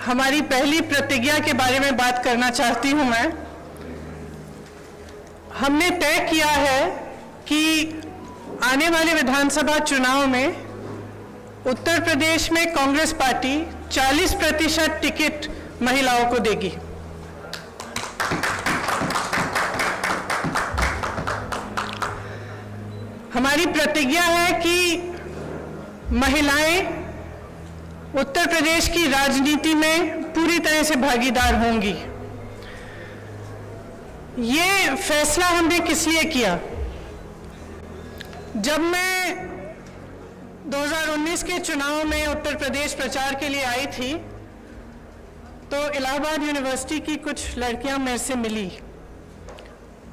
हमारी पहली प्रतिज्ञा के बारे में बात करना चाहती हूं मैं। हमने तय किया है कि आने वाले विधानसभा चुनाव में उत्तर प्रदेश में कांग्रेस पार्टी 40% टिकट महिलाओं को देगी। हमारी प्रतिज्ञा है कि महिलाएं उत्तर प्रदेश की राजनीति में पूरी तरह से भागीदार होंगी। ये फैसला हमने किस लिए किया? जब मैं 2019 के चुनाव में उत्तर प्रदेश प्रचार के लिए आई थी तो इलाहाबाद यूनिवर्सिटी की कुछ लड़कियां मेरे से मिली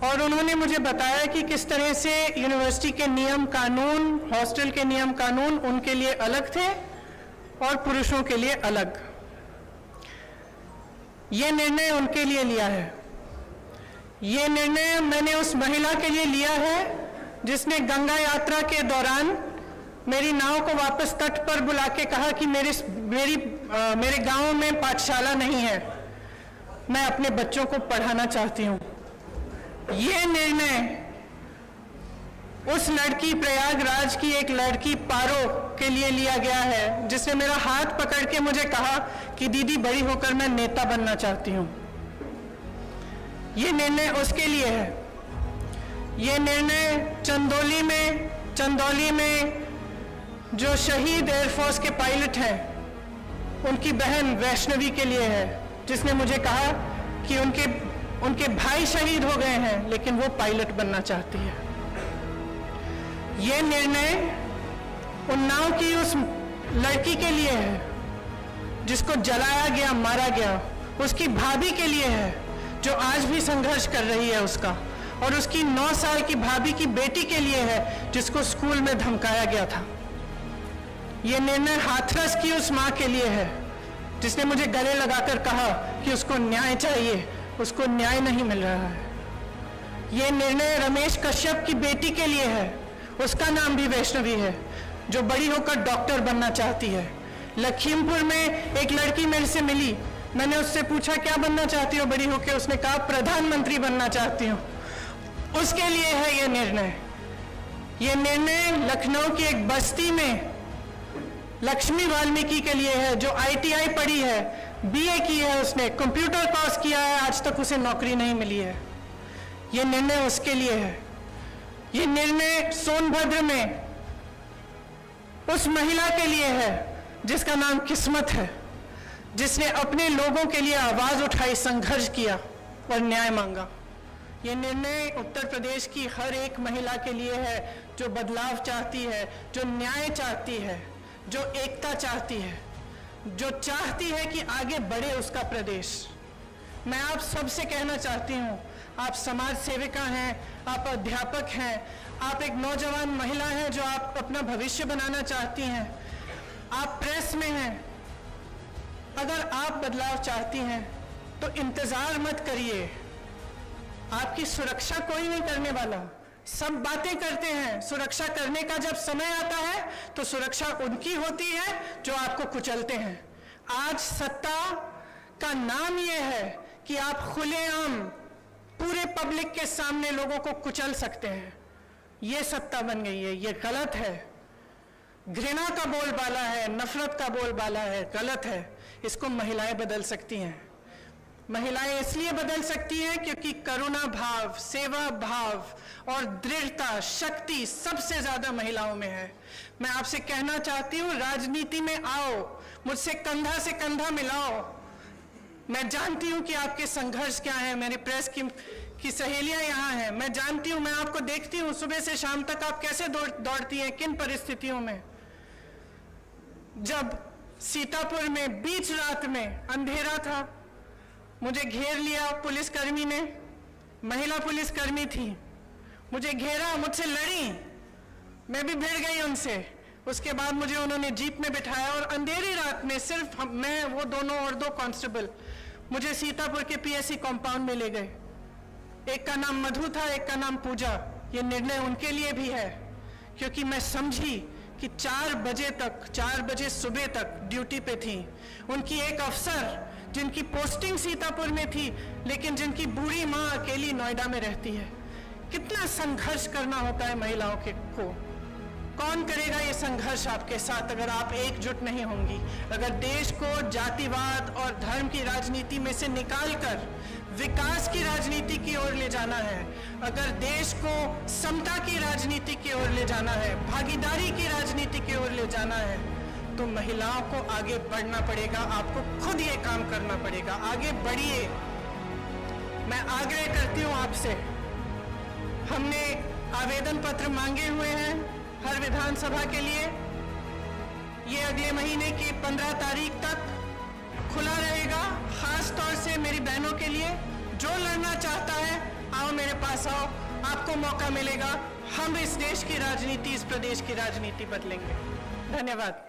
और उन्होंने मुझे बताया कि किस तरह से यूनिवर्सिटी के नियम कानून, हॉस्टल के नियम कानून उनके लिए अलग थे और पुरुषों के लिए अलग। ये निर्णय उनके लिए लिया है। ये निर्णय मैंने उस महिला के लिए लिया है जिसने गंगा यात्रा के दौरान मेरी नाव को वापस तट पर बुला के कहा कि मेरे गांव में पाठशाला नहीं है, मैं अपने बच्चों को पढ़ाना चाहती हूँ। ये निर्णय उस लड़की, प्रयागराज की एक लड़की पारो के लिए लिया गया है जिसने मेरा हाथ पकड़ के मुझे कहा कि दीदी बड़ी होकर मैं नेता बनना चाहती हूँ। ये निर्णय उसके लिए है। ये निर्णय चंदौली में जो शहीद एयरफोर्स के पायलट हैं उनकी बहन वैष्णवी के लिए है, जिसने मुझे कहा कि उनके भाई शहीद हो गए हैं लेकिन वो पायलट बनना चाहती है। ये निर्णय उन्नाव की उस लड़की के लिए है जिसको जलाया गया, मारा गया, उसकी भाभी के लिए है जो आज भी संघर्ष कर रही है उसका, और उसकी 9 साल की भाभी की बेटी के लिए है जिसको स्कूल में धमकाया गया था। ये निर्णय हाथरस की उस माँ के लिए है जिसने मुझे गले लगाकर कहा कि उसको न्याय चाहिए, उसको न्याय नहीं मिल रहा है। ये निर्णय रमेश कश्यप की बेटी के लिए है, उसका नाम भी वैष्णवी है, जो बड़ी होकर डॉक्टर बनना चाहती है। लखीमपुर में एक लड़की मेरे से मिली, मैंने उससे पूछा क्या बनना चाहती हो बड़ी होकर? उसने कहा प्रधानमंत्री बनना चाहती हूँ। उसके लिए है ये निर्णय। ये निर्णय लखनऊ की एक बस्ती में लक्ष्मी वाल्मीकि के लिए है जो ITI पढ़ी है, BA की है, उसने कंप्यूटर कोर्स किया है, आज तक उसे नौकरी नहीं मिली है। ये निर्णय उसके लिए है। ये निर्णय सोनभद्र में उस महिला के लिए है जिसका नाम किस्मत है, जिसने अपने लोगों के लिए आवाज उठाई, संघर्ष किया और न्याय मांगा। ये निर्णय उत्तर प्रदेश की हर एक महिला के लिए है जो बदलाव चाहती है, जो न्याय चाहती है, जो एकता चाहती है, जो चाहती है कि आगे बढ़े उसका प्रदेश। मैं आप सबसे कहना चाहती हूँ, आप समाज सेविका हैं, आप अध्यापक हैं, आप एक नौजवान महिला हैं जो आप अपना भविष्य बनाना चाहती हैं, आप प्रेस में हैं। अगर आप बदलाव चाहती हैं तो इंतजार मत करिए। आपकी सुरक्षा कोई नहीं करने वाला। सब बातें करते हैं, सुरक्षा करने का जब समय आता है तो सुरक्षा उनकी होती है जो आपको कुचलते हैं। आज सत्ता का नाम यह है कि आप खुलेआम पूरे पब्लिक के सामने लोगों को कुचल सकते हैं। ये सत्ता बन गई है, ये गलत है। घृणा का बोलबाला है, नफरत का बोलबाला है, गलत है। इसको महिलाएं बदल सकती हैं। महिलाएं इसलिए बदल सकती हैं क्योंकि करुणा भाव, सेवा भाव और दृढ़ता, शक्ति सबसे ज्यादा महिलाओं में है। मैं आपसे कहना चाहती हूँ, राजनीति में आओ, मुझसे कंधा से कंधा मिलाओ। मैं जानती हूँ कि आपके संघर्ष क्या है। मेरी प्रेस की सहेलियां यहाँ हैं, मैं जानती हूँ, मैं आपको देखती हूँ सुबह से शाम तक आप कैसे दौड़ती हैं, किन परिस्थितियों में। जब सीतापुर में बीच रात में अंधेरा था, मुझे घेर लिया पुलिसकर्मी ने, महिला पुलिसकर्मी थी, मुझे घेरा, मुझसे लड़ी, मैं भी भिड़ गई उनसे। उसके बाद मुझे उन्होंने जीप में बिठाया और अंधेरी रात में सिर्फ मैं, वो दोनों और 2 कांस्टेबल मुझे सीतापुर के PSC कंपाउंड में ले गए। एक का नाम मधु था, एक का नाम पूजा। ये निर्णय उनके लिए भी है क्योंकि मैं समझी कि 4 बजे सुबह तक ड्यूटी पे थी। उनकी एक अफसर जिनकी पोस्टिंग सीतापुर में थी, लेकिन जिनकी बूढ़ी माँ अकेली नोएडा में रहती है। कितना संघर्ष करना होता है महिलाओं को। कौन करेगा ये संघर्ष आपके साथ अगर आप एकजुट नहीं होंगी? अगर देश को जातिवाद और धर्म की राजनीति में से निकालकर विकास की राजनीति की ओर ले जाना है, अगर देश को समता की राजनीति की ओर ले जाना है, भागीदारी की राजनीति की ओर ले जाना है, तो महिलाओं को आगे बढ़ना पड़ेगा। आपको खुद ये काम करना पड़ेगा। आगे बढ़िए। मैं आग्रह करती हूँ आपसे, हमने आवेदन पत्र मांगे हुए हैं हर विधानसभा के लिए। ये अगले महीने की 15 तारीख तक खुला रहेगा, खास तौर से मेरी बहनों के लिए। जो लड़ना चाहता है आओ मेरे पास आओ, आपको मौका मिलेगा। हम इस देश की राजनीति, इस प्रदेश की राजनीति बदलेंगे। धन्यवाद।